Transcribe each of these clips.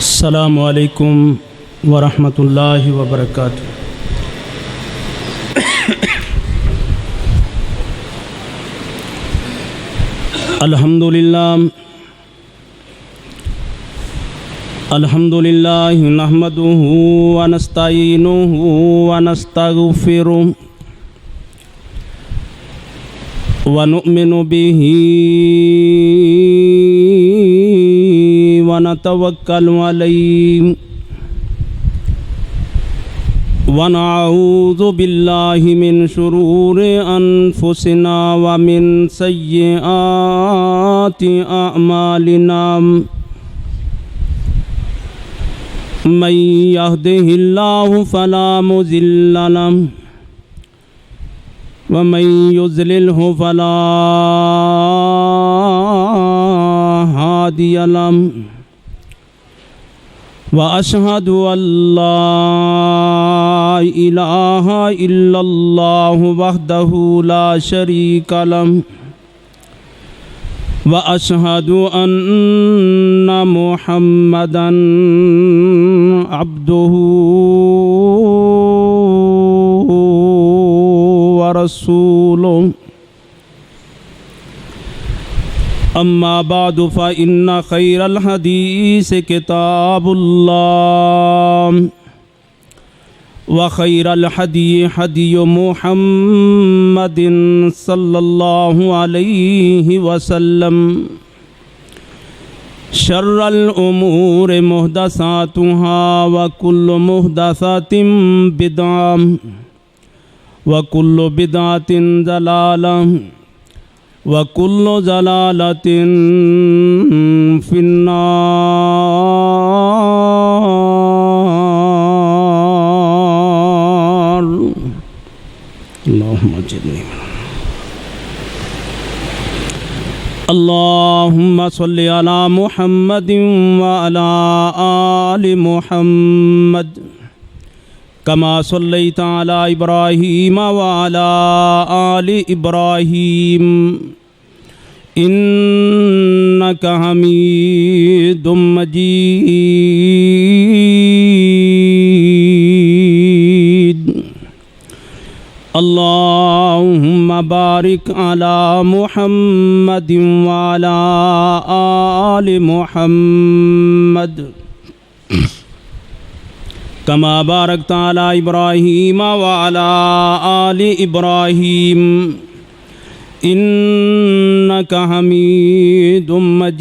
السلام علیکم ورحمۃ اللہ وبرکاتہ۔ الحمد للہ نحمدہ ونستعینہ ونستغفرہ ونؤمن بہ ونتوکل علیہ ونعوذ باللہ من شرور انفسنا ومن سیئات اعمالنا من یہدہ اللہ فلا مضل له ومن یضللہ فلا ہادی له وأشهد أن لا إله إلا الله وحده لا شريك له وأشهد أن محمدًا عبده ورسوله اما بعد فإن خير الحديث كتاب الله وخير الهدي هدي محمد صلى الله عليه وسلم شر الأمور محدثاتها وكل محدثة بدعة وكل بدعة ضلالة وَكُلُّ ضَلَالَةٍ فِي النَّارِ اللهم اجرني اللهم صل على محمد وعلى آل محمد كما صليت على إبراهيم وعلى آل إبراهيم إنك حميد مجيد اللهم بارك على محمد وعلى آل محمد كما باركت على إبراهيم وعلى آل إبراهيم إنك حميد مجيد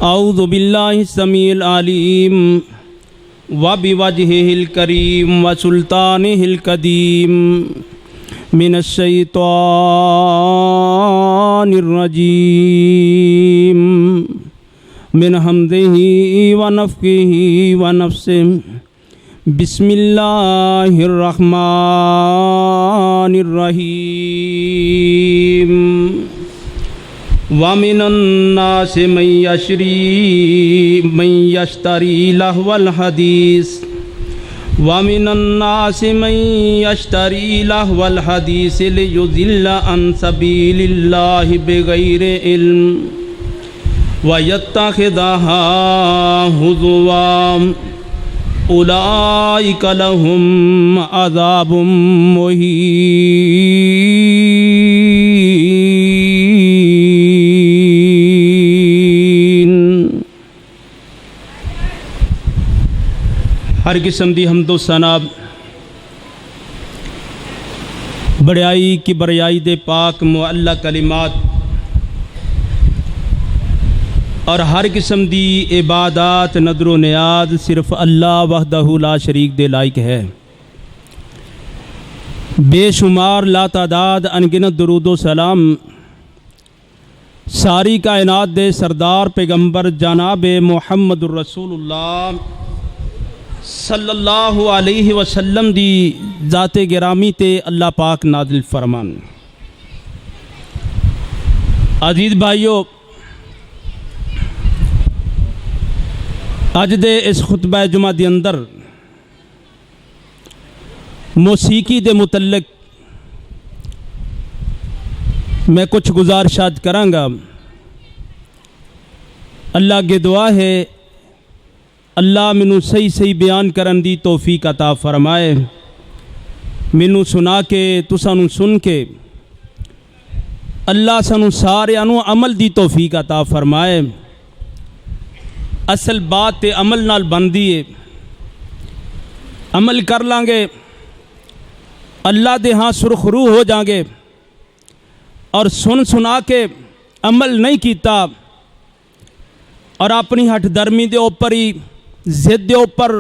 أعوذ بالله السميع العليم وبوجهه الكريم وسلطانه القديم من الشيطان الرجيم من حمده ونفخه ونفسه بسم الله الرحمن الرحيم ومن الناس من يشتري لهو الحديث ومن الناس من يشتري لهو الحديث ليضل عن سبيل الله بغير علم ويتخذها هزوا أولئك لهم عذاب مهين۔ ہر قسم دی حمد و ثنا بڑائی کی بریائی دے پاک معلّہ کلمات اور ہر قسم دی عبادات نظر و نیاز صرف اللہ وحدہ لا شریک دے لائق ہے۔ بے شمار لا تعداد انگنت درود و سلام ساری کائنات دے سردار پیغمبر جناب محمد الرسول اللہ صلی اللہ علیہ وسلم دی ذات گرامی تے اللہ پاک نازل فرمان۔ عزیز بھائیو، اج دے اس خطبہ جمعہ دی اندر موسیقی دے متعلق میں کچھ گزارشات کراں گا. اللہ کے دعا ہے اللہ مینوں صحیح صحیح بیان کرن دی توفیق عطا فرمائے. مینوں سنا کے تساں نوں سن کے اللہ سانوں سارے نوں عمل دی توفیق عطا فرمائے. اصل بات تے عمل نال بندی ہے. عمل کر لیں گے اللہ دے ہاں سرخرو ہو جائیں گے، اور سنا کے عمل نہیں کیتا اور اپنی ہٹ درمی دے اوپر ہی ضد دے اوپر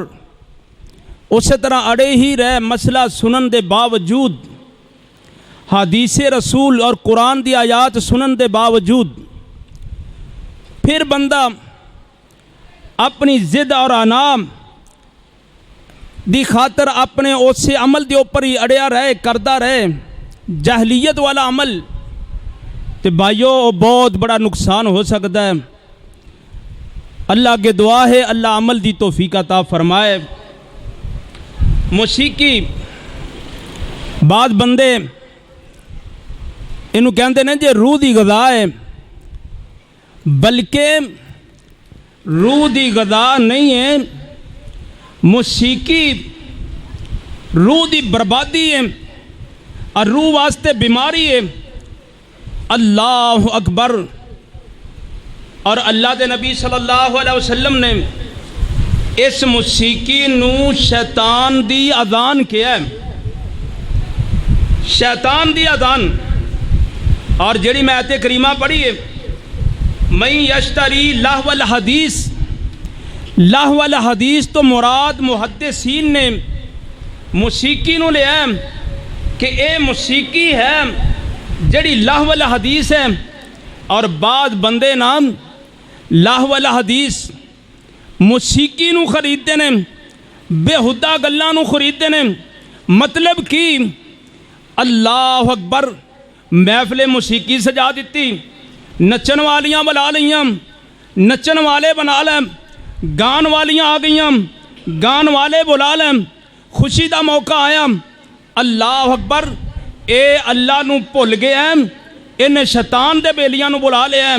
اسی طرح اڑے ہی رہے، مسئلہ سنن دے باوجود، حدیث رسول اور قرآن دی آیات سنن دے باوجود، پھر بندہ اپنی ضد اور انام دی خاطر اپنے اسے عمل دے اوپر ہی اڑیا رہے، کردہ رہے جاہلیت والا عمل، تے بھائیو بہت بڑا نقصان ہو سکتا ہے. اللہ کے دعا ہے اللہ عمل دی توفیق عطا فرمائے. موسیقی بعض بندے انہوں کہندے نے جے روح دی غذا ہے، بلکہ روح دی غذا نہیں ہے، موسیقی روح دی بربادی ہے اور روح واسطے بیماری ہے. اللہ اکبر. اور اللہ دے نبی صلی اللہ علیہ وسلم نے اس موسیقی نو شیطان دی اذان کیا ہے، شیطان دی اذان. اور جڑی میں آیت کریمہ پڑھی ہے، من یشتری لہو الحدیث، لہو الحدیث تو مراد محدثین نے موسیقی نو لیا ہے کہ اے موسیقی ہے جڑی لہو الحدیث ہے. اور بعض بندے نام لہو الحدیث موسیقی نو خریدتے نے، بے ہدہ گلاں نو خریدتے نے. مطلب کی اللہ اکبر، محفل موسیقی سجا دیتی، نچن والیاں بلا لیاں، نچن والے بنا لیں، گان والیاں آ گئیاں، گان والے بلا لیں، خوشی دا موقع آیا. اللہ اکبر. اے اللہ نو بھول گئے ہیں، انہیں شیطان دے بیلیاں نو بلا لے ہیں،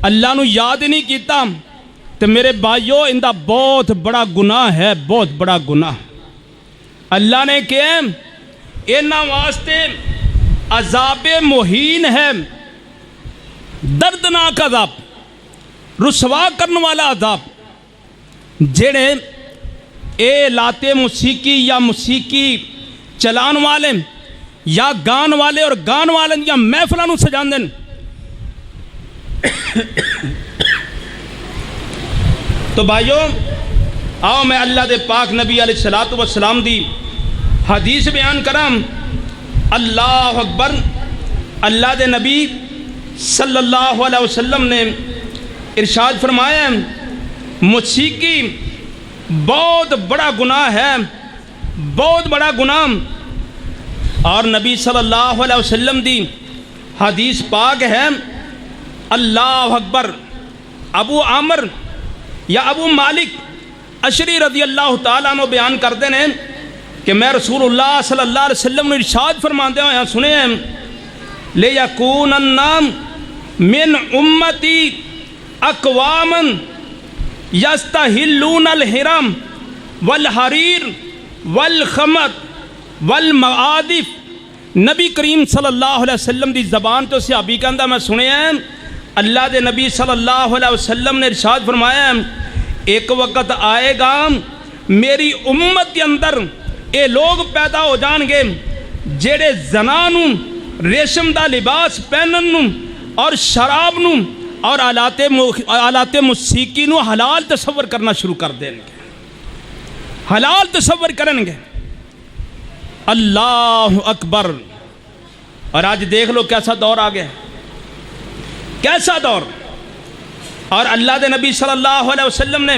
اللہ نو یاد نہیں کیتا. تو میرے بھائیو اندہ بہت بڑا گناہ ہے، بہت بڑا گناہ. اللہ نے کہے انہاں واسطے عذاب مہین ہے، دردناک عذاب، رسوا کرنے والا عذاب. جڑے اے لاتے موسیقی یا موسیقی چلان والے یا گان والے اور گان والے یا محفلوں نو سجان دن. تو بھائیو آؤ میں اللہ دے پاک نبی علیہ الصلوۃ والسلام دی حدیث بیان کرام. اللہ اکبر. اللہ دے نبی صلی اللہ علیہ وسلم نے ارشاد فرمایا موسیقی بہت بڑا گناہ ہے، بہت بڑا گناہ. اور نبی صلی اللہ علیہ وسلم دی حدیث پاک ہے. اللہ اکبر. ابو عامر یا ابو مالک اشری رضی اللہ تعالیٰ عنہ بیان کرتے ہیں کہ میں رسول اللہ صلی اللہ علیہ وسلم نے ارشاد فرماتے ہیں سنے ہیں لِيَكُونَنَّ مِنْ أُمَّتِي أَقْوَامًا يَسْتَحِلُّونَ الْحِرَمَ وَالْحَرِيرَ وَالْخَمْرَ وَالْمَعَازِفَ. نبی کریم صلی اللہ علیہ وسلم دی زبان تو صحابی کہندہ میں سنے ہیں اللہ دے نبی صلی اللہ علیہ وسلم نے ارشاد فرمایا ایک وقت آئے گا میری امت کے اندر اے لوگ پیدا ہو جان گے جڑے زنانوں ریشم دا لباس پہنن اور شراب نو اور آلات موسیقی نو حلال تصور کرنا شروع کر دیں گے، حلال تصور کریں گے. اللہ اکبر. اور آج دیکھ لو کیسا دور آ گیا، کیسا دور. اور اللہ دے نبی صلی اللہ علیہ وسلم نے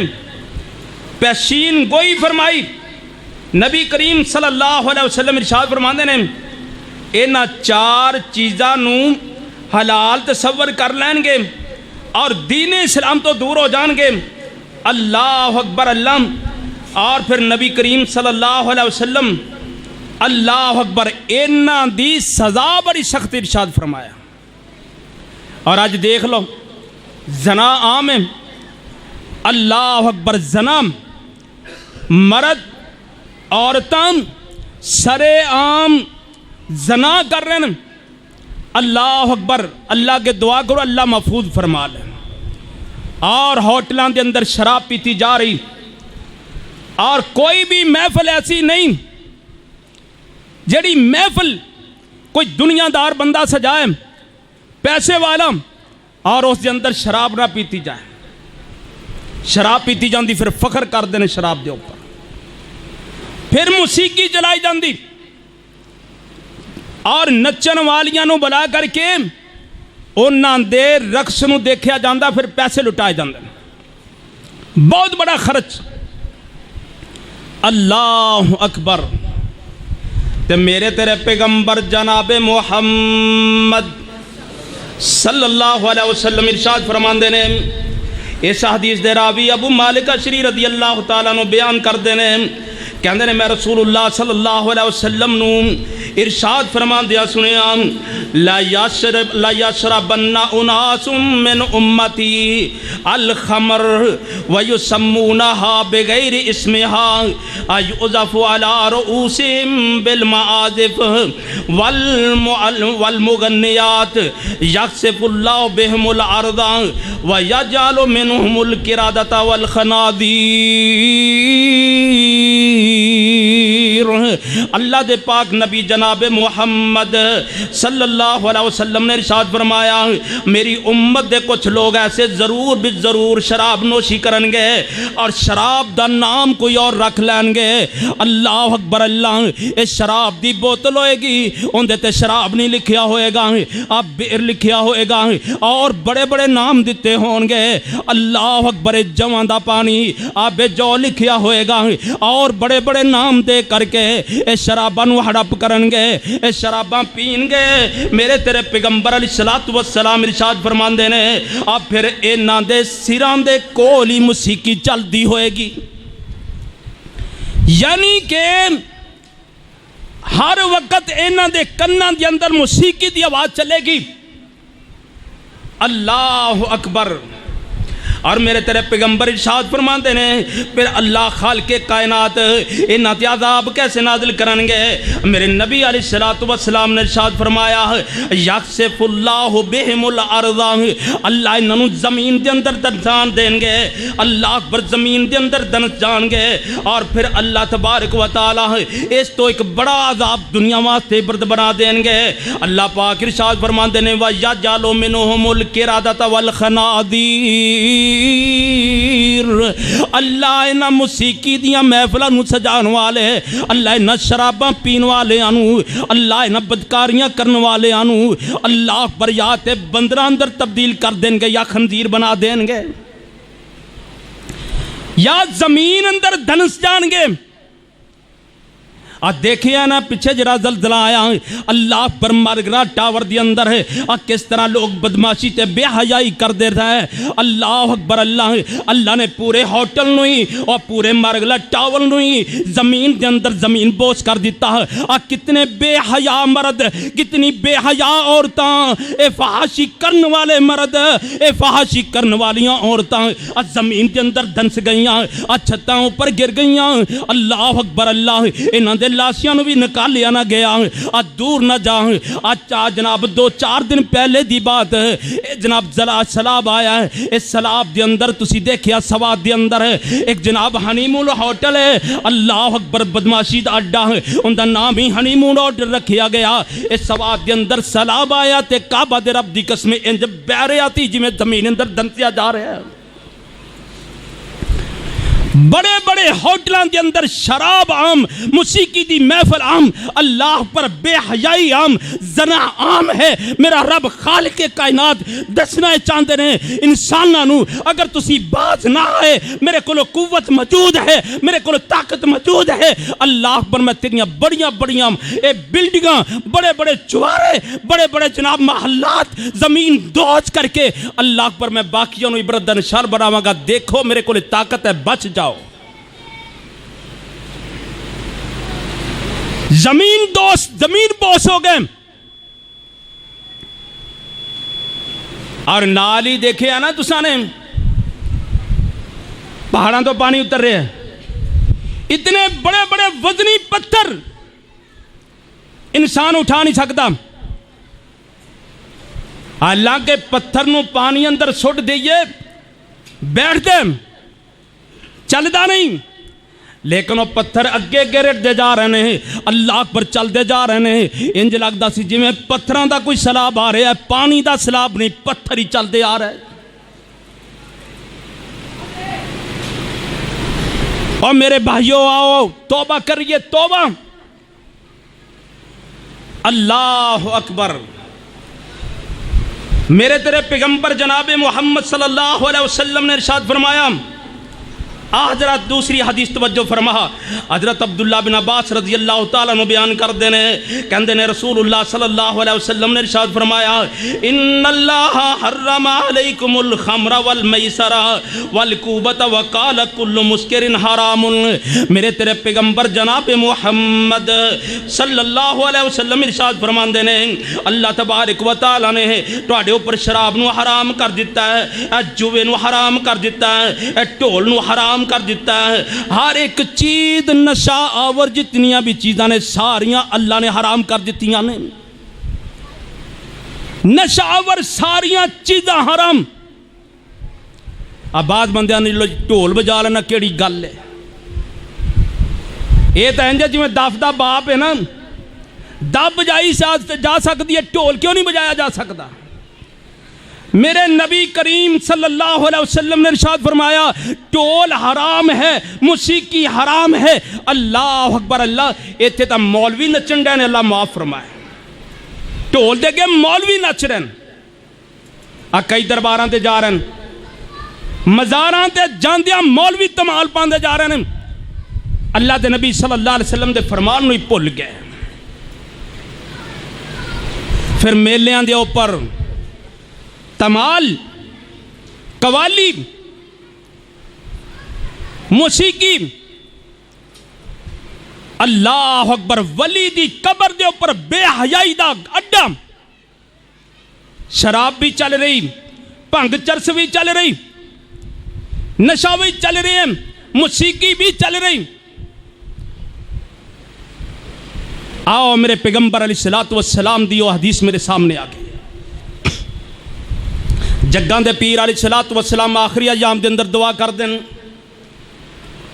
پیشین گوئی فرمائی. نبی کریم صلی اللہ علیہ وسلم ارشاد فرماندے نے اینا چار چیزاں نو حلال تصور کر لین گے اور دین اسلام تو دور ہو جان گے. اللہ اکبر. اللہ. اور پھر نبی کریم صلی اللہ علیہ وسلم اللہ اکبر اینا دی سزا بڑی سخت ارشاد فرمایا. اور آج دیکھ لو زنا عام ہے، اللہ اکبر، زنا مرد عورتاں سرے عام زنا کر رہے ہیں، اللہ اکبر، اللہ کے دعا کرو اللہ محفوظ فرما لے۔ اور ہوٹلاں دے اندر شراب پیتی جا رہی، اور کوئی بھی محفل ایسی نہیں جڑی محفل کوئی دنیا دار بندہ سجائے پیسے والا اور اس دے اندر شراب نہ پیتی جائے، شراب پیتی جاندی، پھر فخر کر دینے شراب دے اوپر، پھر موسیقی چلائی جاندی اور نچن والیاں نو بلا کر کے انہاں دے رقص نو دیکھیا جاندہ، پھر پیسے لٹائے جاندے، بہت بڑا خرچ۔ اللہ اکبر۔ تے میرے تیرے پیغمبر جناب محمد صلی اللہ علیہ وسلم ارشاد فرماندے نے، اس حدیث دے راوی ابو مالک اشعری رضی اللہ تعالیٰ نو بیان کر دینے، کہندے نے میں رسول اللہ صلی اللہ علیہ وسلم نو ارشاد فرمان دیا سنیا، لا یشربن اناس من امتی الخمر ویسمونہا بغیر اسمہا ایعزف علی رؤوسہم بالمعازف والمغنیات یخسف اللہ بہم الارض ویجعل منہم القردۃ والخنازیر۔ اللہ دے پاک نبی جناب محمد صلی اللہ علیہ وسلم نے ارشاد فرمایا، میری امت دے کچھ لوگ ایسے ضرور بھی ضرور شراب نوشی کرن گے اور شراب دا نام کوئی اور رکھ لین گے۔ اللہ اکبر، اللہ، اس شراب دی بوتل ہوئے گی، ان دیتے شراب نہیں لکھیا ہوئے گا، اب بئر لکھیا ہوئے گا اور بڑے بڑے نام دیتے ہوں گے۔ اللہ اکبر، جوان دا پانی آب جو لکھیا ہوئے گا اور بڑے بڑے نام دے کر کے اس شراباں نو ہڑپ کرن گے، اس شراباں پین گے۔ میرے تیرے پیغمبر علیہ السلام ارشاد فرماندے نے، اب پھر انہاں دے سراں دے کول ہی موسیقی چلدی ہوئے گی، یعنی کہ ہر وقت انہاں دے کناں دے اندر موسیقی دی آواز چلے گی۔ اللہ اکبر۔ اور میرے تیرے پیغمبر ارشاد فرماندے نے، پھر اللہ خالق کائنات انہاں تے عذاب کیسے نازل کرن گے؟ میرے نبی علیہ السلام نے ارشاد فرمایا، یخسف اللہ بہم الارض، اللہ انہاں نو زمین دے اندر دنسان دیں گے، اللہ اکبر، زمین دے اندر دنس جان گے، اور پھر اللہ تبارک و تعالی اس تو ایک بڑا عذاب دنیا واسطے برد بنا دیں گے۔ اللہ پاک ارشاد فرماندے نے، وَيَجْعَلُ مِنْهُمُ الْقِرَدَةَ وَالْخَنَازِيرَ، اللہ انہاں موسیقی دیاں محفلاں نو سجان والے، اللہ انہاں شراباں پین والے آنو، اللہ انہاں بدکاریاں کرن والے آنو اللہ پر یا تے بندراں اندر تبدیل کر دیں گے یا خنزیر بنا دیں گے یا زمین اندر دھنس جان گے۔ دیکھیں نا پیچھے جرا زلزلہ آیا، اللہ پر مرگرہ ٹاور دی اندر ہے، کس طرح لوگ بدماشی تے بے حیائی کر دے رہا ہے۔ اللہ اکبر، اللہ نے پورے ہوٹل نوئی اور پورے مرگرہ ٹاور نوئی زمین دے اندر زمین بوس کر دیتا ہے۔ کتنے بے حیا مرد، کتنی بے حیا عورتاں، اے فحاشی کرن والے مرد، اے فحاشی کرن والیاں عورتاں زمین دے اندر دھنس گئیاں، چھتاں اوپر گر گئیاں۔ اللہ اکبر، اللہ انہاں دے لاشیاں نو بھی نکالیا نہ گیا، دور نہ جا۔ اچھا جناب، 2-4 دن پہلے دی بات ہے جناب، سیلاب آیا ہے، اس سیلاب دے اندر تسی دیکھیا سوات دے اندر ایک جناب ہنی مون ہوٹل ہے، اللہ اکبر، بدماشی دا اڈا ہے، ان دا نام ہی ہنی مون ہوٹل رکھیا گیا۔ اس سوات دے اندر سیلاب آیا تے کعبہ دے رب دی قسم انج بہ رہی آتی جی میں زمین اندر دھنسیا جا رہا ہے۔ بڑے بڑے ہوٹلوں کے اندر شراب عام، موسیقی دی محفل عام، اللہ پر بے حیائی عام، زنا عام ہے۔ میرا رب خالق کائنات دسنا چاہتے ہیں انساناں نو، اگر تسی باز نہ آئے، میرے کولو قوت موجود ہے، میرے کولو طاقت موجود ہے، اللہ پر میں تیریاں بڑیاں بڑیاں اے بلڈنگاں، بڑے بڑے چوارے، بڑے بڑے جناب محلات زمین دوچ کر کے اللہ پر میں باقیوں نو عبرت دا نشان بناواں گا، دیکھو میرے کولو طاقت ہے، بچ جاؤ۔ زمین بوس ہو گئے۔ اور نال ہی دیکھے نا تساں نے پہاڑاں تو پانی اتر رہے ہیں، اتنے بڑے بڑے وزنی پتھر انسان اٹھا نہیں سکتا، حالانکہ پتھر نو پانی اندر سٹ دئیے بیٹھ دے چلدا نہیں، لیکن وہ پتھر اگے گرٹ دے جا رہے ہیں، اللہ پر چل دے جا رہے ہیں، انج لگدا سی جویں پتھراں دا کوئی سیلاب آ رہا ہے، پانی دا سیلاب نہیں، پتھر ہی چل دے آ رہا ہے۔ اور میرے بھائیوں آؤ توبہ کریے، توبہ، اللہ اکبر۔ میرے تیرے پیغمبر جناب محمد صلی اللہ علیہ وسلم نے ارشاد فرمایا، حضرت دوسری حدیث توجہ فرما، حضرت عبداللہ بن عباس رضی اللہ تعالیٰ عنہ بیان کر دینے کہندے نے رسول اللہ صلی اللہ علیہ وسلم نے ارشاد فرمایا، ان اللہ حرم علیکم الخمر والمیسر والکوبت وقال کل مسکر حرام۔ میرے تیرے پیغمبر جناب محمد صلی اللہ علیہ وسلم ارشاد فرمان دینے اللہ تبارک و تعالیٰ نے تواڈے اوپر شراب نو حرام کر دیتا ہے، جوے نو حرام کر دیتا ہے، ٹول نو حرام کر دیتا ہے، ہر ایک چیز نشہ آور جتنیاں بھی چیزاں نے ساریاں اللہ نے حرام کر دیتیاں نے، نشہ آور ساریاں چیزاں حرام۔ اب بعض بندیاں نے ٹول بجا لینا کیڑی گل ہے، یہ تو انجا جی میں دف دا باپ ہے نا، دب بجائی جا سکتی ہے، ٹول کیوں نہیں بجایا جا سکتا؟ میرے نبی کریم صلی اللہ علیہ وسلم نے ارشاد فرمایا ٹول حرام ہے، موسیقی حرام ہے۔ اللہ اکبر، اللہ ایتھے تا مولوی نچن ڈے نے، اللہ معاف فرمائے، ٹول دے کے مولوی نچ رہے ہیں، کئی درباراں تے جا رہے ہیں، مزاراں تے جاندیاں مولوی تمال پاندے جا رہے ہیں، اللہ دے نبی صلی اللہ علیہ وسلم دے فرمان نو ہی بھول گئے۔ پھر میلیاں دے اوپر تمال، قوالی، موسیقی، اللہ اکبر، ولی دی قبر دے اوپر بے حیائی دا اڈا، شراب بھی چل رہی، بھنگ چرس بھی چل رہی، نشہ بھی چل رہی ہے، موسیقی بھی چل رہی۔ آؤ میرے پیغمبر علیہ السلام دی وہ حدیث میرے سامنے آ گئی، جگاں دے پیر علیہ السلام آخری ایام دے اندر دعا کر دیں،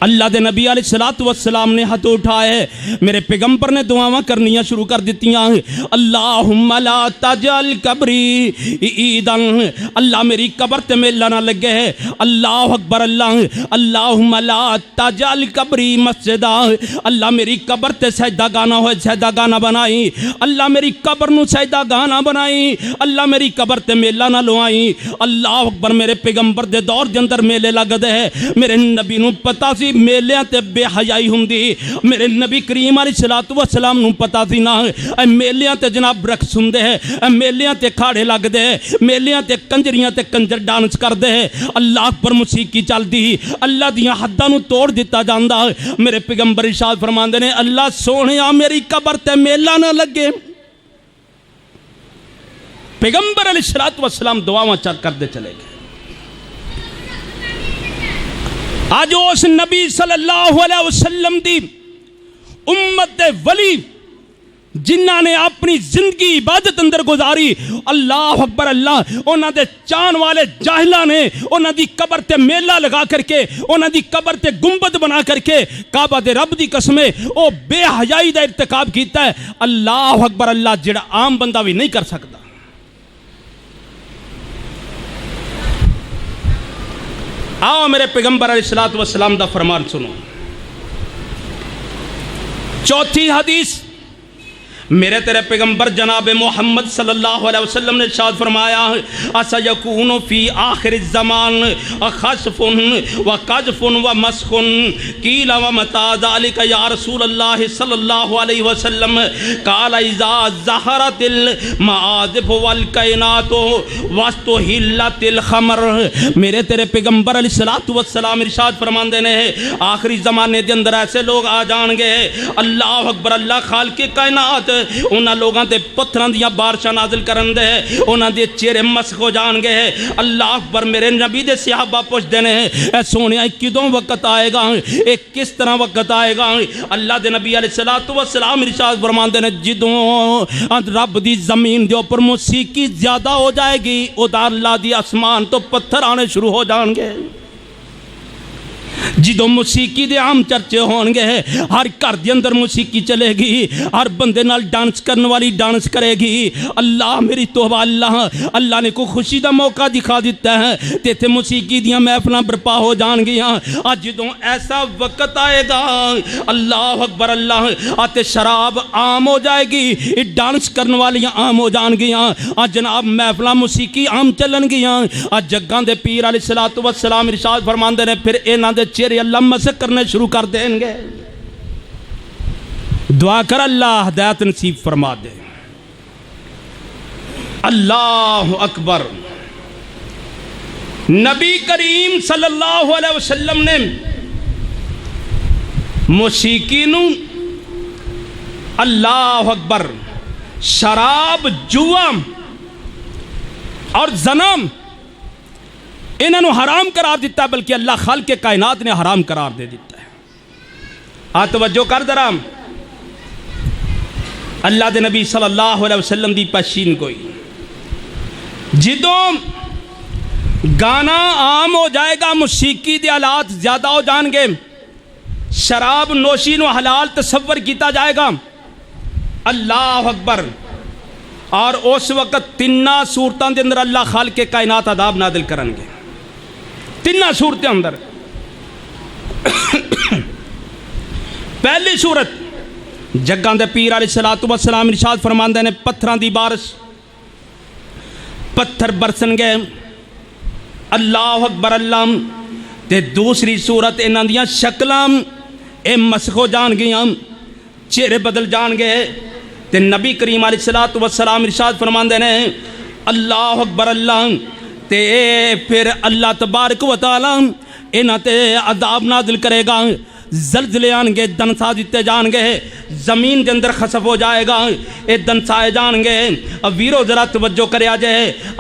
اللہ دے نبی علیہ السلام نے ہاتھ اٹھائے، میرے پیغمبر نے دعاواں کرنیاں شروع کر دیتیاں، اللہم لا تجعل قبری عیدن، اللہ میری قبر تے میلہ نہ لگے، اللہ اکبر، اللہم لا تجعل قبری مسجدہ، اللہ میری قبر تے سجدہ گانا ہوئے، سجدہ گانا بنائی، اللہ میری قبر نو سجدہ گانا بنائی، اللہ میری قبر تے میلہ نہ لوائی۔ اللہ اکبر، میرے پیغمبر دے دور دے اندر میلے لگ دے، میرے نبی نو پتا سی میلیاں تے بے حیائی ہوندی، میرے نبی کریم علیہ السلام نو پتا سی نا میلیاں تے جناب رقص ہوندے، میلیاں تے کھاڑے لگ دے، میلیاں تے کنجریاں تے کنجر ڈانس کر دے، اللہ پر موسیقی چل دی، اللہ دیاں حداں نو توڑ دیتا جاندا۔ میرے پیغمبر ارشاد فرماندے نے اللہ سونیا میری قبر تے میلہ نہ لگے۔ پیغمبر علیہ السلام دعاواں چل کر دے چلے گئے۔ آج اس نبی صلی اللہ علیہ وسلم دی امت دے ولی جنہاں نے اپنی زندگی عبادت اندر گزاری، اللہ اکبر، اللہ انہاں دے چان والے جاہلاں نے انہاں دی قبر تے میلہ لگا کر کے، انہاں دی قبر تے گنبد بنا کر کے کعبہ دے رب دی قسمے او بے حیائی دا ارتکاب کیتا ہے، اللہ اکبر، اللہ جڑا عام بندہ بھی نہیں کر سکتا۔ آؤ میرے پیغمبر علیہ السلام دا فرمان سنو، چوتھی حدیث، میرے تیرے پیغمبر جناب محمد صلی اللہ علیہ وسلم نے ارشاد فرمایا اسیکون فی آخر الزمان خسف و قذف و مسخ، قیل و متی ذلک یا رسول اللہ صلی اللہ علیہ وسلم، قال اذا ظہرت المعازف والکائنات واستحلت الخمر۔ میرے تیرے پیغمبر علیہ السلام ارشاد فرماندے نے آخری زمانے دے اندر ایسے لوگ آ جان گے، اللہ اکبر، اللہ خالق کائنات انہاں لوگاں تے پتھراں دیاں بارشاں نازل کرن دے، انہاں دے چہرے مسخ ہو جان گے۔ اللہ اکبر، میرے نبی دے صحابہ پوچھدے نے اے سونیا کدوں وقت آئے گا، اے کس طرح وقت آئے گا؟ اللہ دے نبی علیہ الصلوۃ والسلام ارشاد فرماندے نے جدوں رب دی زمین دے اوپر موسیقی زیادہ ہو جائے گی، ادا اللہ دی آسمان تو پتھر آنے شروع ہو جان گے۔ جدوں موسیقی دے عام چرچے ہون گے، ہر گھر دے اندر موسیقی چلے گی، ہر بندے نال ڈانس کرنے والی ڈانس کرے گی۔ اللہ میری توبہ، اللہ نے کوئی خوشی دا موقع دکھا دیتا ہے تے تے موسیقی دیاں محفلاں برپا ہو جان گیاں۔ آج جدوں ایسا وقت آئے گا، اللہ اکبر، اللہ آتے شراب عام ہو جائے گی، ڈانس کرنے والیاں عام ہو جان گیاں، آج جناب محفلاں موسیقی عام چلن گیاں۔ آج جگاں دے پیر علیہ الصلوۃ والسلام ارشاد فرماندے نے پھر انہاں دے چہرے اللہ مسخ کرنے شروع کر دیں گے۔ دعا کر اللہ ہدایت نصیب فرما دے۔ اللہ اکبر۔ نبی کریم صلی اللہ علیہ وسلم نے موسیقی نو اللہ اکبر شراب، جوا اور زنا انہوں نے حرام قرار دیتا ہے، بلکہ اللہ خالق کائنات نے حرام قرار دے دیتا ہے۔ توجہ کر ذرا، اللہ دے نبی صلی اللہ علیہ وسلم دی پشین کوئی جدوں گانا عام ہو جائے گا، موسیقی دے آلات زیادہ ہو جان گے، شراب نوشی نو حلال تصور کیتا جائے گا، اللہ اکبر، اور اس وقت تینہ صورتاں دے اندر اللہ خالق کائنات عذاب نازل کرن گے۔ تینہ صورتیں اندر پہلی صورت جگاں دے پیر علیہ الصلوۃ والسلام ارشاد فرماندے نے پتھراں دی بارش، پتھر برسن گے، اللہ اکبر، اللہ تے دوسری صورت انہاں دیاں شکلاں اے مسخ ہو جان گیاں، چہرے بدل جان گے، تے نبی کریم علیہ الصلوۃ والسلام ارشاد فرماندے نے اللہ اکبر، اللہ تے پھر اللہ تبارک و تعالیٰ انہاں تے عذاب نازل کرے گا، زلزلے آن گے، دنسا دیتے جان گے، زمین دے اندر خسف ہو جائے گا، اے دنسائے جان گے۔ اب ویرو ذرا توجہ کرے آجے،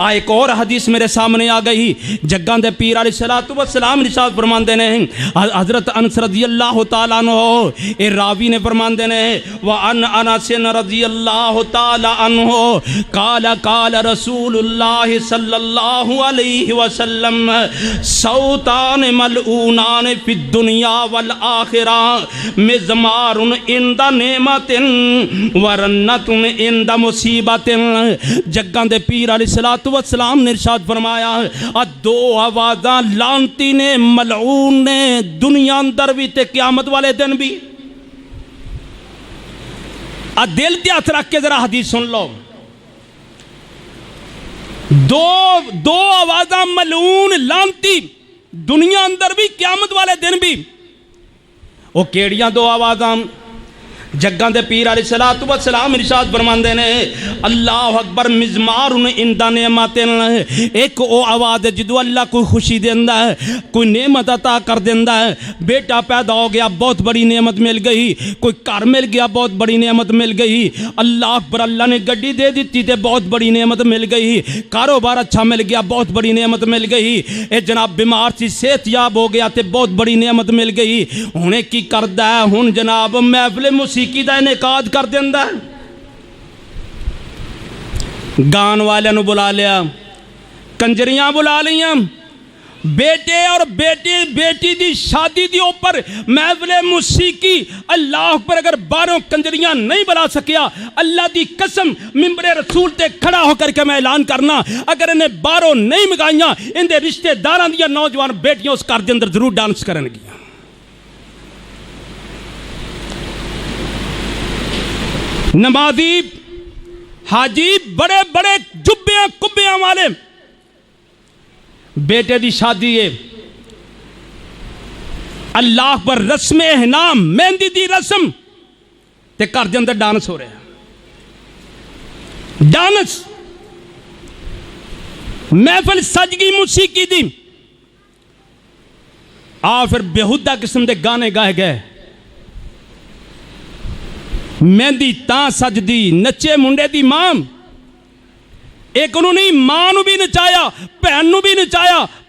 ایک اور حدیث میرے سامنے آ گئی، جگاں دے پیر علیہ الصلوۃ والسلام ارشاد فرماندے نے، حضرت انس رضی اللہ تعالیٰ عنہ اے راوی نے فرماندے نے، وَعَنْ أَنَسٍ رضی اللہ تعالیٰ عنہ قال قال رسول اللہ صلی اللہ علیہ وسلم صوتان ملعونان فی الدنیا والآخرہ مزمار عند نعمت ورنت عند مصیبت۔ جگاں دے پیر علیہ الصلوۃ والسلام نے ارشاد فرمایا دو آوازاں لعنتی نے، ملعون نے، دنیا اندر بھی تے قیامت والے دن بھی۔ دل تے ہاتھ رکھ کے ذرا حدیث سن لو، دو آوازاں ملعون، لعنتی، دنیا اندر بھی قیامت والے دن بھی۔ وہ کیڑیاں دو آوازاں؟ جگاں دے پیر علیہ الصلوۃ والسلام ارشاد فرماندے نے اللہ اکبر مزمار عند نعمت، ایک او آواز ہے جدو اللہ کوئی خوشی دیندا ہے، کوئی نعمت عطا کر دیندا ہے، بیٹا پیدا ہو گیا بہت بڑی نعمت مل گئی، کوئی گھر مل گیا بہت بڑی نعمت مل گئی، اللہ اکبر، اللہ نے گڈی دے دیتی تے بہت بڑی نعمت مل گئی، کاروبار اچھا مل گیا بہت بڑی نعمت مل گئی، اے جناب بیمار سی صحت یاب ہو گیا تے بہت بڑی نعمت مل گئی، ہنے کی کردا ہے؟ ہن جناب محفل موسیقی دا انعقاد کر دیندا ہے، گان والے نو بلا لیا، کنجریاں بلا لیاں، بیٹے اور بیٹی دی شادی دی اوپر محفل موسیقی، اللہ اکبر، اگر باہروں کنجریاں نہیں بلا سکیا، اللہ دی قسم ممبر رسول تے کھڑا ہو کر کے میں اعلان کرنا، اگر انہیں باہروں نہیں مگائیاں، ان دے رشتے داراں دیا نوجوان بیٹیاں اس گھر دے اندر ضرور ڈانس کرن گیاں۔ نمازی، حاجی، بڑے بڑے جبیاں کبیاں والے، بیٹے دی شادی ہے، اللہ پر رسم احنام، مہندی دی رسم، تے گھر دے اندر ڈانس ہو رہا ہے، ڈانس، محفل سجگی موسیقی دی، پھر بےہودہ قسم دے گانے گائے گئے، ਮਹਿੰਦੀ ਤਾਂ ਸਜਦੀ ਨੱਚੇ ਮੁੰਡੇ ਦੀ ਮਾਂ। ਇੱਕ ਨੂੰ ਨਹੀਂ, ਮਾਂ ਨੂੰ ਵੀ ਨਚਾਇਆ, ਭੈਣ ਨੂੰ ਵੀ ਨਚਾਇਆ,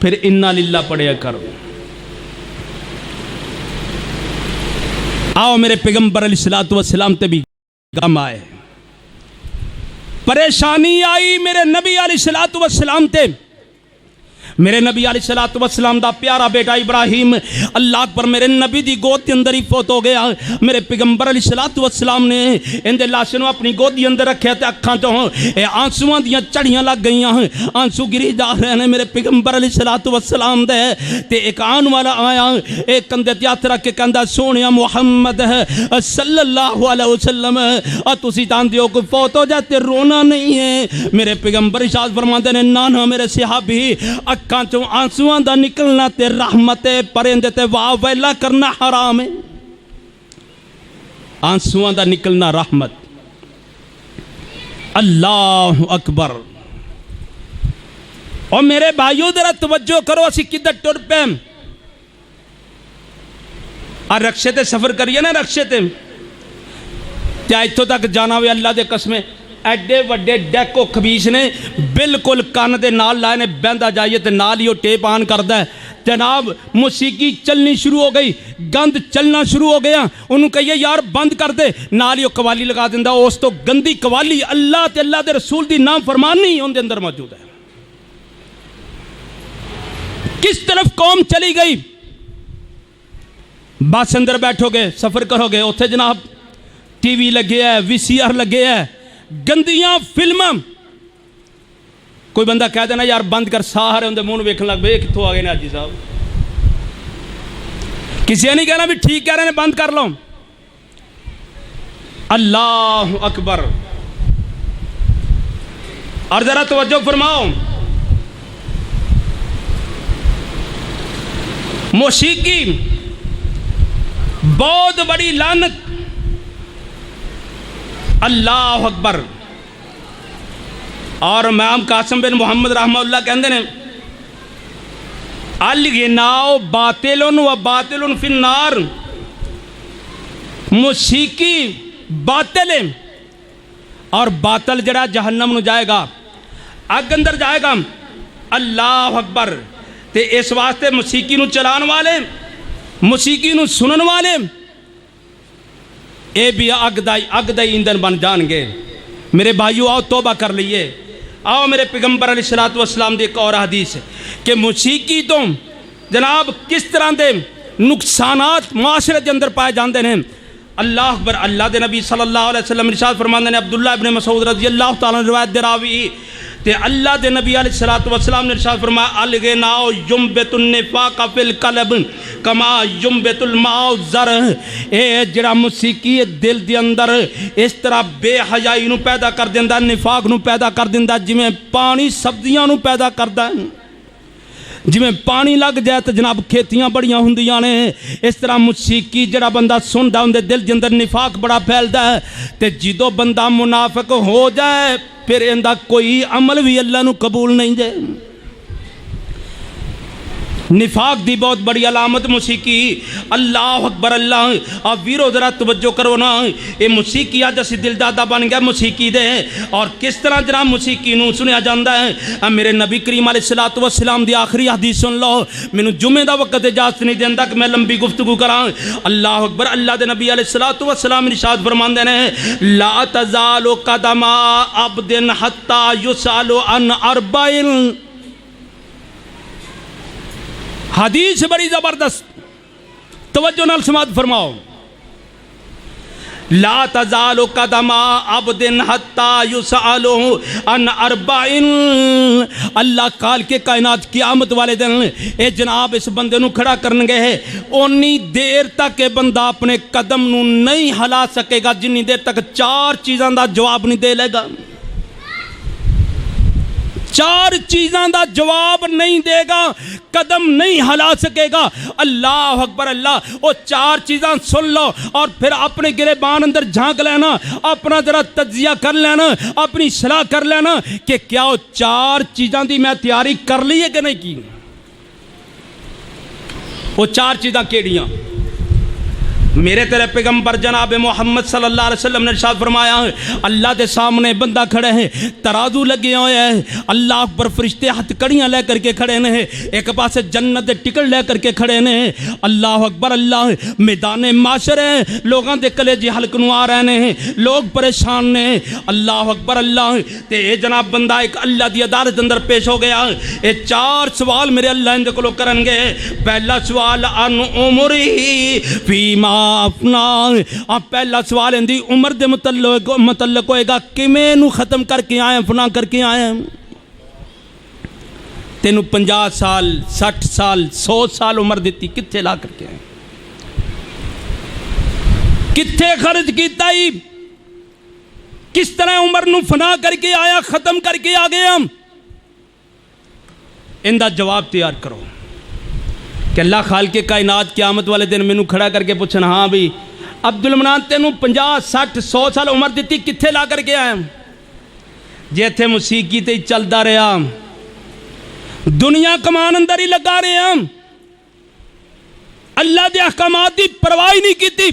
پھر انا للہ پڑھیا کرو. آؤ میرے پیغمبر علیہ الصلوۃ والسلام تے بھی غم آئے, پریشانی آئی میرے نبی علیہ الصلوۃ والسلام تے. میرے نبی علیہ الصلوۃ والسلام دا پیارا بیٹا ابراہیم اللہ اکبر میرے نبی دی گود کے اندر ہی فوت ہو گیا. میرے پیغمبر علیہ الصلوۃ والسلام نے اندے لاش نو اپنی گود کے اندر رکھیا تے اکھاں تو آنسواں دیاں چڑیاں لگ گئیاں, آنسو گری جا رہے ہیں میرے پیغمبر علیہ الصلوۃ والسلام دے. تے ایک آن والا آیا, ایک کندھے تے ہاتھ رکھ کے کہندا سونیا محمد صلی اللہ علیہ وسلم تسی جاندے ہو کہ فوت ہو جاتے رونا نہیں ہے. میرے پیغمبر ارشاد فرماندے نے نانا میرے صحابی اکھاں چوں آنسواں دا نکلنا تے رحمت پرندے تے واہ ویلا کرنا حرام ہے. آنسواں دا نکلنا رحمت. اللہ اکبر. اور میرے بھائیو ذرا توجہ کرو اسی کدھر ٹر پے اور رکشے تے سفر کریے نا, رکشے تے کیا اتھوں تک جانا ہوئے اللہ دے قسمیں ایڈے وڈے ڈیکو خبیث نے بالکل کان دے نال لائے نے بہندا جائیے تے نال ہی وہ ٹیپ آن کردا ہے. جناب موسیقی چلنی شروع ہو گئی, گند چلنا شروع ہو گیا, انہوں کہیے یار بند کر دے, نال ہی وہ قوالی لگا دیندا. اس تو گندی قوالی اللہ تے اللہ دے رسول دی نام فرمانی ان دے اندر موجود ہے. کس طرف قوم چلی گئی. بس اندر بیٹھو گے سفر کرو گے اتھے جناب ٹی وی لگے ہے, وی سی آر لگے ہے, گندیاں فلماں. کوئی بندہ کہہ دینا یار بند کر, سارے اندر منہ ویکھن لگ پے کتوں آ گئے نے حاجی صاحب. کسی نے نہیں کہنا بھی ٹھیک کہہ رہے ہیں بند کر لو. اللہ اکبر. اور ذرا توجہ فرماؤ, موسیقی بہت بڑی لعنت. اللہ اکبر. اور امام قاسم بن محمد رحمہ اللہ کہندے نے الغناء باطل و باطل فی النار. موسیقی باطل ہے اور باطل جڑا جہنم نو جائے گا, اگ اندر جائے گا. اللہ اکبر. تے اس واسطے موسیقی نو چلان والے, موسیقی نو سنن والے اے بھی اگ دا ایندھن بن جان گے. میرے بھائیو آؤ توبہ کر لیے. آؤ میرے پیغمبر علیہ الصلوۃ والسلام دی ایک اور حدیث ہے کہ موسیقی تو جناب کس طرح دے نقصانات معاشرے کے اندر پائے جاندے ہیں. اللہ اکبر. اللہ دے نبی صلی اللہ علیہ وسلم ارشاد فرماندے نے, عبداللہ ابن مسعود رضی اللہ تعالیٰ روایت دے راوی تے اللہ دے نبی علیہ الصلوۃ والسلام نے ارشاد فرمایا الغناء ينبت النفاق فی القلب کما ينبت الماء الزرع. اے جڑا موسیقی دل دے اندر اس طرح بے حیائی نو پیدا کر دیندا, نفاق نو پیدا کر دیندا جویں پانی سبزیاں نو پیدا کردا ہے. جویں پانی لگ جائے تو جناب کھیتیاں بڑیاں ہوندیاں نے, اس طرح موسیقی جڑا بندہ سندا اون دے دل دے اندر نفاق بڑا پھیلدا ہے. تے جدوں بندہ منافق ہو جائے پھر اندہ کوئی عمل بھی اللہ نو قبول نہیں دے. نفاق دی بہت بڑی علامت موسیقی. اللہ اکبر. اللہ آپ ویرو ذرا توجہ کرو نا, یہ موسیقی آج اسی دل دادا بن گیا موسیقی دے. اور کس طرح جناب موسیقی نو سنیا جاندہ ہے. میرے نبی کریم علیہ الصلوۃ والسلام دی آخری حدیث سن لو. مینوں جمعے دا وقت اجازت نہیں دیندا کہ میں لمبی گفتگو کراں. اللہ اکبر. اللہ دے نبی علیہ الصلوۃ والسلام ارشاد فرماندے نے لا تزال قدم عبد حتی یسأل عن اربع. حدیث بڑی زبردست, توجہ نال سماعت فرماؤ. لا تزال قدم عبد حتی یسأل عن اربع. اللہ کال کے کائنات قیامت والے دن اے جناب اس بندے نو کھڑا کرن گے ہے, اونی دیر تک اے بندہ اپنے قدم نو نہیں ہلا سکے گا جنی دیر تک 4 چیزاں دا جواب نہیں دے لے گا. 4 چیزاں دا جواب نہیں دے گا, قدم نہیں ہلا سکے گا. اللہ اکبر. اللہ وہ 4 چیزاں سن لو اور پھر اپنے گریبان اندر جھانک لینا, اپنا ذرا تجزیہ کر لینا, اپنی صلاح کر لینا کہ کیا وہ 4 چیزاں دی میں تیاری کر لی ہے کہ نہیں کی. وہ 4 چیزاں کیڑیاں. میرے تیرے پیغمبر جناب محمد صلی اللہ علیہ وسلم نے ارشاد فرمایا اللہ دے سامنے بندہ کھڑے ہیں، ترازو لگے ہوئے ہیں، اللہ اکبر، فرشتے ہاتھ کڑیاں لے کر کے کھڑے ہیں، ایک پاسے جنت دے ٹکٹ لے کر کے کھڑے ہیں، اللہ اکبر، اللہ میدان معاشر ہے، لوگاں دے کلیجے حلق نو آ رہے ہیں، لوگ پریشان نے، اللہ اکبر، اللہ تے اے جناب بندہ ایک اللہ دی عدالت اندر پیش ہو گیا۔ اے 4 سوال میرے اللہ اندے کولو کرن گے۔ پہلا سوال ان عمری فیما اپنا، پہلا سوال اندی عمر دے متعلق ہوئے گا، کمیں نو ختم کر کے آئے، فنا کر کے آئے، تینو 50 سال 60 سال 100 سال عمر دیتی، کتھے لا کر کے آئے، کتھے خرچ کیتا ہی، کس طرح عمر نو فنا کر کے آیا، ختم کر کے آ گیا، اندہ جواب تیار کرو کہ اللہ خالق کائنات قیامت والے دن میں نو کھڑا کر کے پوچھنا، ہاں بھی عبدالمنان تینوں 50 60 100 سال عمر دیتی، کتھے لا کر کے آئے، جے تھے موسیقی تے چلدا رہا، دنیا کمان اندر ہی لگا رہے ہیں، اللہ دے احکامات دی پرواہ نہیں کیتی،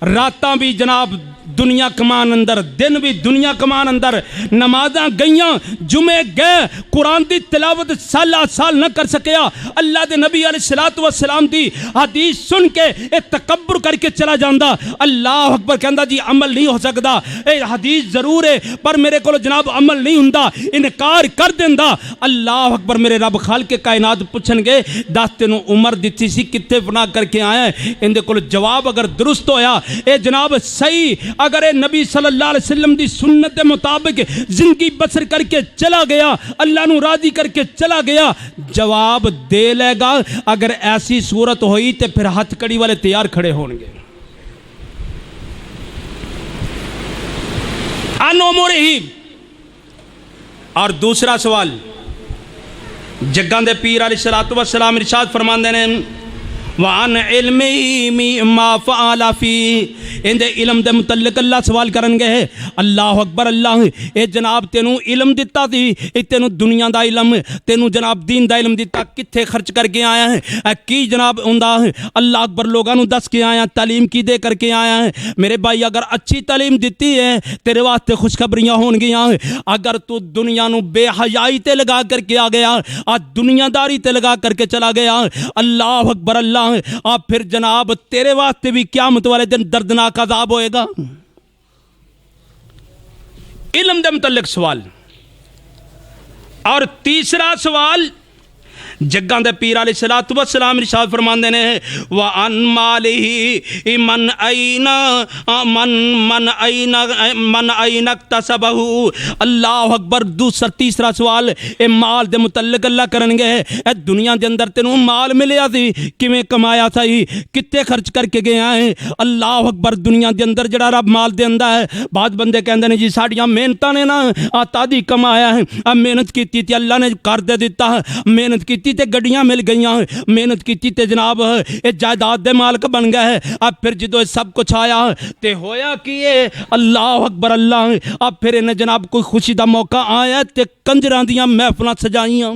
راتاں بھی جناب دنیا کمان اندر، دن بھی دنیا کمان اندر، نمازاں گئیاں، جمعے گئے، قرآن دی تلاوت سال نہ کر سکیا، اللہ دے نبی علیہ السلام دی حدیث سن کے اے تکبر کر کے چلا جاندہ، اللہ اکبر کہندہ جی عمل نہیں ہو سکتا، اے حدیث ضرور ہے پر میرے کو جناب عمل نہیں ہندہ، انکار کر دیندہ، اللہ اکبر، میرے رب خالق کائنات پوچھن گے، داستے نو عمر دیتی سی، کتے فنا کر کے آئے، اندے کو جواب اگر درست ہویا، اے جناب صحیح، اگر اے نبی صلی اللہ علیہ وسلم دی سنت کے مطابق زندگی بسر کر کے چلا گیا، اللہ نو راضی کر کے چلا گیا، جواب دے لے گا، اگر ایسی صورت ہوئی تے پھر ہاتھ کڑی والے تیار کھڑے ہونگے۔ ان عمرہی، اور دوسرا سوال، جگاں دے پیر علیہ السلام ارشاد فرماندے نے، وَعَنْ عِلْمِهِ مَا فَعَلَ فِي، اندے علم دے متعلق اللہ سوال کرن گے، اللہ اکبر، اللہ اے جناب تینو علم دیتا تھی، اے تینو دنیا دا علم، تینو جناب دین دا علم دیتا، کتھے خرچ کر کے آیا ہے، کی جناب ہوندہ، اللہ اکبر، لوگانو دس کے آیا، تعلیم کی دے کر کے آیا ہے، میرے بھائی اگر اچھی تعلیم دیتی ہے تیرے واسطے خوشخبریاں ہون گیا، اگر تو دنیا نو بے حیائی تے لگا کر کے آ گیا، دنیا داری تے لگا کر کے چلا گیا، اللہ اکبر، اللہ آپ پھر جناب تیرے واسطے بھی قیامت والے دن دردناک عذاب ہوئے گا۔ علم دے متعلق سوال، اور تیسرا سوال، جگاں دے پیر علیہ السلام ارشاد فرماندے نے، وَعَنْ مَالِهِ مَنْ أَيْنَ اكْتَسَبَهُ، اللہ اکبر، دوسرا تیسرا سوال، اے مال دے متعلق اللہ کرن گے، اے دنیا دے اندر تینوں مال ملیا سی، کمیں کمایا تھا ہی، کتے خرچ کر کے گیا ہے، اللہ اکبر، دنیا دے اندر جڑا رب مال دے اندر ہے، بعض بندے کہندے نے جی ساڑیاں محنتاں نے نا آتا دی کمایا ہے، محنت کیتی تھی اللہ نے کر دے دیتا ہے، محنت کیتی تے گڑیاں مل گئیاں، محنت کیتی تے جناب اے جائیداد دے مالک بن گئے، اب پھر جدو سب کچھ آیا تے ہویا کیے، اللہ اکبر، اللہ اب پھر انہیں جناب کوئی خوشی دا موقع آیا تے کنجران دیاں محفلاں سجائیاں،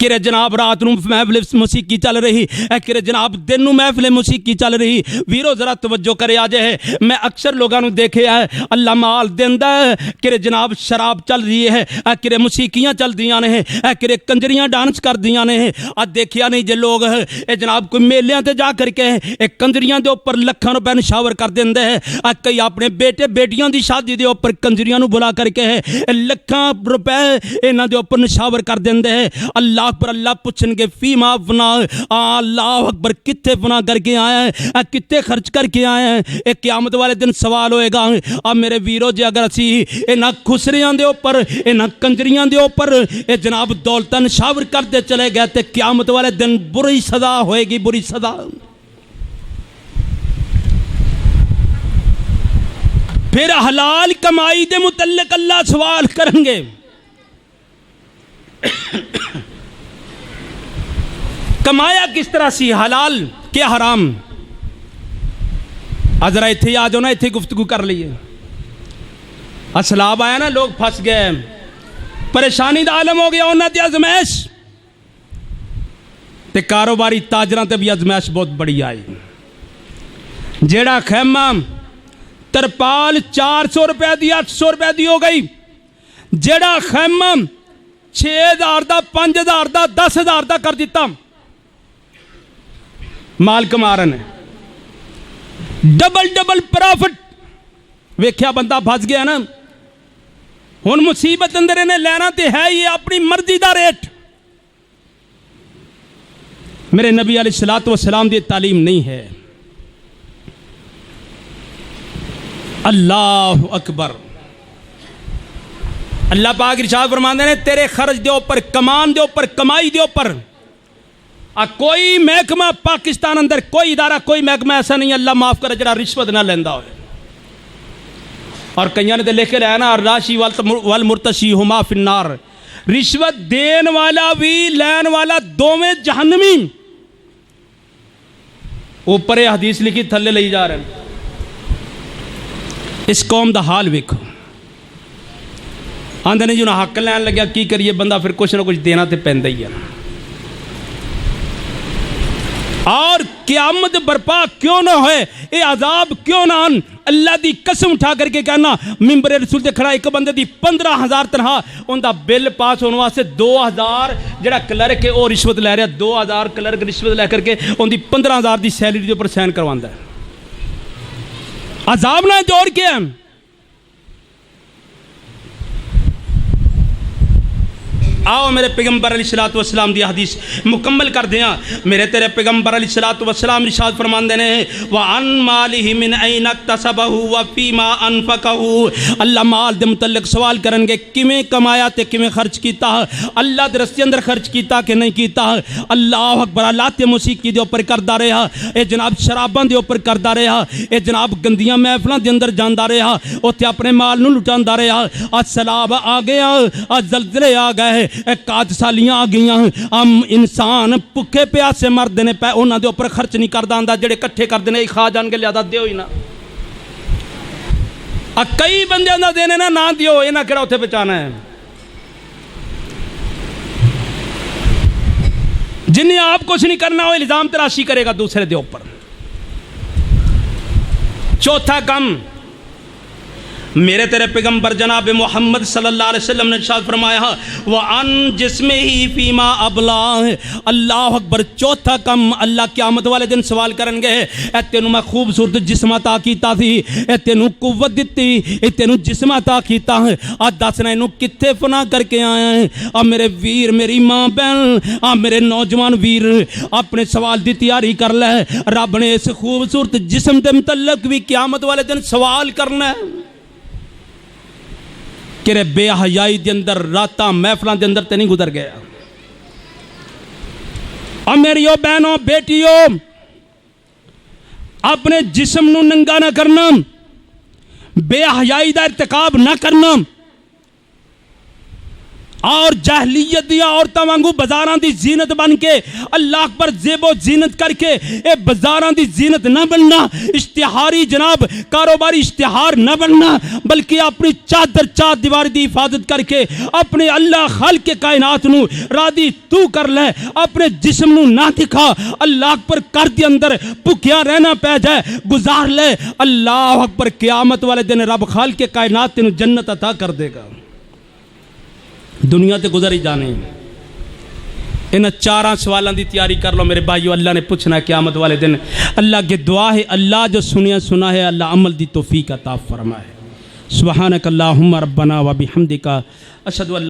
کرے جناب رات نو محفل موسیقی چل رہی ہے، کرے جناب دن نو محفل موسیقی چل رہی، ویرو ذرا توجہ کرے آجے ہے، میں اکثر لوگاں نو دیکھے ہے، اللہ مال دیندہ ہے، کرے جناب شراب چل رہی ہے، کرے موسیقیاں چل دیاں نے، کرے کنجریاں ڈانس کر دیاں نے، دیکھیا نہیں جے لوگ اے جناب کوئی میلیاں تے جا کر کے اے کنجریاں دے اوپر لکھاں روپے نشاور کر دیندے ہیں، کئی اپنے بیٹے بیٹیاں دی شادی دے اوپر کنجریاں نو بلا کر کے لکھاں روپے انہاں دے اوپر نشاور کر دیندے ہیں، اللہ اکبر، اللہ پوچھن گے فیما فنا، اللہ اکبر، کتے فنا کر کے آئے ہیں، کتے خرچ کر کے آئے ہیں، ایک قیامت والے دن سوال ہوئے گا، اب میرے ویرو جے اگر اسی انہاں خسریاں دے اوپر انہاں کنجریاں دے اوپر اے جناب دولتاں نشاور کرتے چلے گئے تے قیامت والے دن بری سزا ہوئے گی، بری سزا۔ پھر حلال کمائی دے متعلق اللہ سوال کریں گے، کمایا کس طرح سی، حلال کیا حرام، ذرا اتھے آ جاؤ نا، اتھے گفتگو کر لیے، اسلاب آیا نا، لوگ پھنس گئے، پریشانی دا عالم ہو گیا، انہاں دی آزمائش، تے کاروباری تاجراں تے بھی ازمائش بہت بڑی آئی. جیڑا خیمہ ترپال 400 روپے دی 800 روپے دی ہو گئی. جیڑا خیمہ 6000 دا 5000 دا 10000 دا کر دیتا. مال کما رہے ہیں ڈبل پرافٹ. ویکھیا بندہ پھس گیا نا. ہن مصیبت اندر انہیں لینا تے ہے یہ اپنی مرضی دا ریٹ. میرے نبی علیہ الصلوۃ والسلام دی تعلیم نہیں ہے. اللہ اکبر. اللہ پاک ارشاد فرماندے نے تیرے خرچ دے اوپر کمان دے اوپر کمائی دے اوپر کوئی محکمہ پاکستان اندر کوئی ادارہ کوئی محکمہ ایسا نہیں اللہ معاف کرے جڑا رشوت نہ لیندہ ہوئے. اور کئیاں نے لکھے رہا نا الراشی والمرتشی ہما فی النار. رشوت دین والا بھی لین والا دوویں جہنمی. اوپر حدیث لکھی تھلے لئی جا رہے ہیں. اس قوم دا حال ویکھو. آندھے نے جو نہ حق لین لگیا کی کریے بندہ پھر کچھ نہ کچھ دینا تے پہندہ ہی ہے. اور قیامت برپا کیوں نہ ہوئے اے عذاب کیوں نہ آن. اللہ دی قسم اٹھا کر کے کہنا ممبر رسول تے کھڑا ایک بندے دی 15000 تنہا ان دا بل پاس ہونے واسے 2000 جڑا کلرک ہے وہ رشوت لے رہا. 2000 کلرک رشوت لے کر کے ان دی 15000 دی سیلری دے اوپر سائن کرواندہ ہے. عذاب نہ جو اور کیا ہے. آؤ میرے پیغمبر علیہ الصلوۃ والسلام دی حدیث مکمل کر دیا. میرے تیرے پیغمبر علیہ الصلوۃ والسلام ارشاد فرماندے نے وَعَن مَالِهِ مِنْ أَيْنَ اكْتَسَبَهُ وَفِيمَا أَنْفَقَهُ. اللہ مال دے متعلق سوال کرن گے کیویں کمایا تے کیویں خرچ کیتا. اللہ دے رستے اندر خرچ کیتا کہ نہیں کیتا. اللہ اکبر. اللہ تے موسیقی دے اوپر کردا رہا. اے جناب شراباں دے اوپر کردا رہا. اے جناب گندیاں محفلاں دے اندر جاندا رہا. اوتھے اپنے مال نو لٹاندا رہا. اج سیلاب آ گیا. اج زلزلے آ گئے. کاج سالیاں آ گئیاں. انسان پکے پیاسے مرد نے پہ انہاں دے اوپر خرچ نہیں کردا آندا. جڑے کٹھے کردے نے کھا جان کے لیا دیو ہی نا. کئی بندے آندا دینے نہ دیو یہ نہ کہڑا اتنے بچانا ہے. جنہیں آپ کچھ نہیں کرنا وہ الزام تراشی کرے گا دوسرے دے اوپر. چوتھا کم میرے تیرے پیغمبر جناب محمد صلی اللہ علیہ وسلم نے ارشاد فرمایا وَعَن جِسْمِهِ فِيمَا أَبْلَاهُ. اللہ اکبر. چوتھا کم اللہ قیامت والے دن سوال کرن گے اے تینوں میں خوبصورت جسم عطا کیتا تھی. اے تینوں قوت دیتی. اے تینوں جسم عطا کیتا. آج دسنا اینوں کتھے فنا کر کے آیا ہے. میرے ویر میری ماں بہن میرے نوجوان ویر اپنے سوال دی تیاری کر لے. رب نے اس خوبصورت جسم دے متعلق بھی قیامت والے دن سوال کرنا ہے. کہ بے حیائی دے اندر راتاں محفلان دے اندر تے نہیں گزر گیا. اور میریو بہنوں بیٹیوں اپنے جسم نو ننگا نہ کرنا. بے حیائی دا ارتکاب نہ کرنا. اور جاہلیت دیا عورتاں وانگو بازاران دی زینت بن کے اللہ اکبر زیب و زینت کر کے اے بازاران دی زینت نہ بننا. اشتہاری جناب کاروباری اشتہار نہ بننا بلکہ اپنی چادر چاد دیواری دی حفاظت کر کے اپنے اللہ خالق کے کائنات نو راضی تو کر لے. اپنے جسم نو نہ دکھا. اللہ اکبر کر دی اندر پکیا رہنا پہ جائے گزار لے. اللہ اکبر. قیامت والے دن رب خالق کے کائنات تینوں جنت عطا کر دے گا. دنیا تے گزر ہی جانے. ان چاراں سوالاں دی تیاری کر لو میرے بھائیو. اللہ نے پوچھنا ہے قیامت والے دن. اللہ کی دعا ہے اللہ جو سنیا سنا ہے اللہ عمل دی توفیق عطا فرمائے. سبحانک اللہم ربنا و بحمدک اشہد ان